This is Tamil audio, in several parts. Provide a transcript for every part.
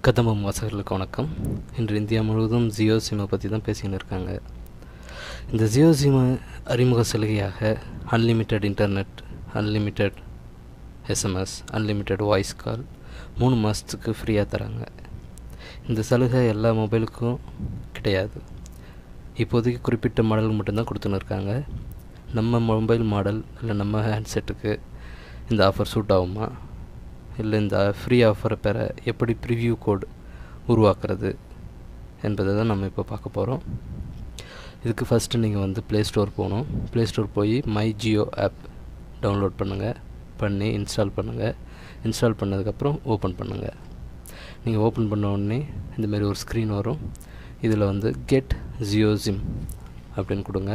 கதம்பம் வாசகர்களுக்கு வணக்கம். இன்று இந்தியா முழுவதும் ஜியோ சிம்மை பற்றி தான் பேசின்னு இருக்காங்க. இந்த ஜியோ சிம் அறிமுக சலுகையாக unlimited internet, unlimited SMS, unlimited voice call 3 மாதத்துக்கு ஃப்ரீயாக தராங்க. இந்த சலுகை எல்லா மொபைலுக்கும் கிடையாது. இப்போதைக்கு குறிப்பிட்ட மாடல் மட்டும்தான் கொடுத்துன்னு இருக்காங்க. நம்ம மொபைல் மாடல் இல்லை நம்ம ஹேண்ட்செட்டுக்கு இந்த ஆஃபர் சூட் ஆகுமா, இல்லை இந்த ஃப்ரீ ஆஃபரை பெற எப்படி ப்ரிவ்யூ கோட் உருவாக்குறது என்பதை தான் நம்ம இப்போ பார்க்க போகிறோம். இதுக்கு ஃபஸ்ட்டு நீங்கள் ப்ளே ஸ்டோர் போகணும். ப்ளே ஸ்டோர் போய் மை ஜியோ ஆப் டவுன்லோட் பண்ணி இன்ஸ்டால் பண்ணுங்கள். இன்ஸ்டால் பண்ணதுக்கப்புறம் ஓப்பன் பண்ணுங்கள். நீங்கள் ஓப்பன் பண்ண உடனே இந்தமாரி ஒரு ஸ்க்ரீன் வரும். இதில் கெட் ஜியோ சிம் அப்படின்னு கொடுங்க.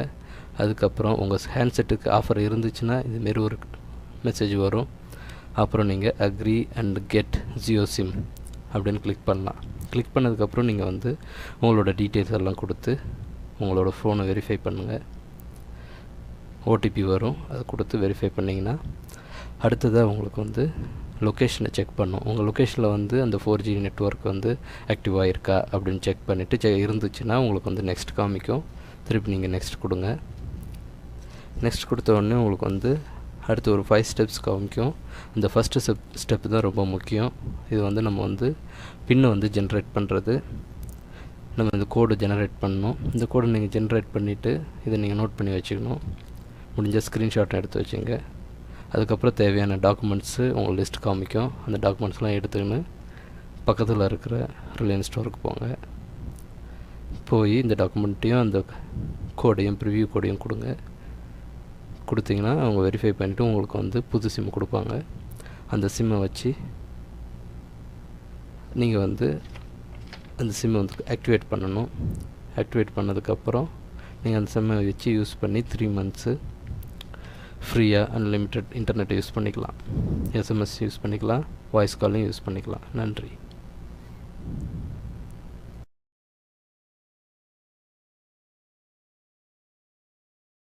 அதுக்கப்புறம் உங்கள் ஹேண்ட்செட்டுக்கு ஆஃபர் இருந்துச்சுன்னா இதுமாரி ஒரு மெசேஜ் வரும். அப்புறம் நீங்கள் agree and get Jio SIM அப்படின்னு கிளிக் பண்ணலாம். கிளிக் பண்ணதுக்கப்புறம் நீங்கள் உங்களோட டீட்டெயில்ஸ் எல்லாம் கொடுத்து உங்களோட ஃபோனை வெரிஃபை பண்ணுங்கள். ஓடிபி வரும், அதை கொடுத்து வெரிஃபை பண்ணிங்கன்னா அடுத்ததாக உங்களுக்கு லொக்கேஷனை செக் பண்ணும். உங்கள் லொக்கேஷனில் அந்த 4G நெட்வொர்க் ஆக்டிவாக இருக்கா அப்படின்னு செக் பண்ணிவிட்டு இருந்துச்சுன்னா உங்களுக்கு நெக்ஸ்ட் காமிக்கும். திருப்பி நீங்கள் நெக்ஸ்ட் கொடுங்க. நெக்ஸ்ட் கொடுத்த உடனே உங்களுக்கு அடுத்து ஒரு 5 ஸ்டெப்ஸ் காமிக்கும். அந்த ஃபஸ்ட்டு ஸ்டெப்பு தான் ரொம்ப முக்கியம். இது நம்ம பின்னை ஜென்ரேட் பண்ணுறது. நம்ம இந்த கோடு ஜெனரேட் பண்ணணும். இந்த கோடை நீங்கள் ஜென்ரேட் பண்ணிவிட்டு இதை நீங்கள் நோட் பண்ணி வச்சுக்கணும். முடிஞ்ச ஸ்க்ரீன்ஷாட்டை எடுத்து வச்சுங்க. அதுக்கப்புறம் தேவையான டாக்குமெண்ட்ஸு உங்கள் லிஸ்ட் காமிக்கும். அந்த டாக்குமெண்ட்ஸ்லாம் எடுத்துக்கின்னு பக்கத்தில் இருக்கிற ரிலையன்ஸ் ஸ்டோருக்கு போங்க. போய் இந்த டாக்குமெண்ட்டையும் அந்த கோடையும் ப்ரிவ்யூ கோடையும் கொடுத்தீங்கன்னா அவங்க வெரிஃபை பண்ணிவிட்டு உங்களுக்கு புது சிம் கொடுப்பாங்க. அந்த சிம்மை வச்சு நீங்கள் அந்த சிம்மை ஆக்டிவேட் பண்ணணும். ஆக்டிவேட் பண்ணதுக்கப்புறம் நீங்கள் அந்த சிம்மை வச்சு யூஸ் பண்ணி 3 மந்த்ஸு ஃப்ரீயாக அன்லிமிட்டெட் இன்டர்நெட்டை யூஸ் பண்ணிக்கலாம். எஸ்எம்எஸ் யூஸ் பண்ணிக்கலாம், வாய்ஸ் காலையும் யூஸ் பண்ணிக்கலாம். நன்றி.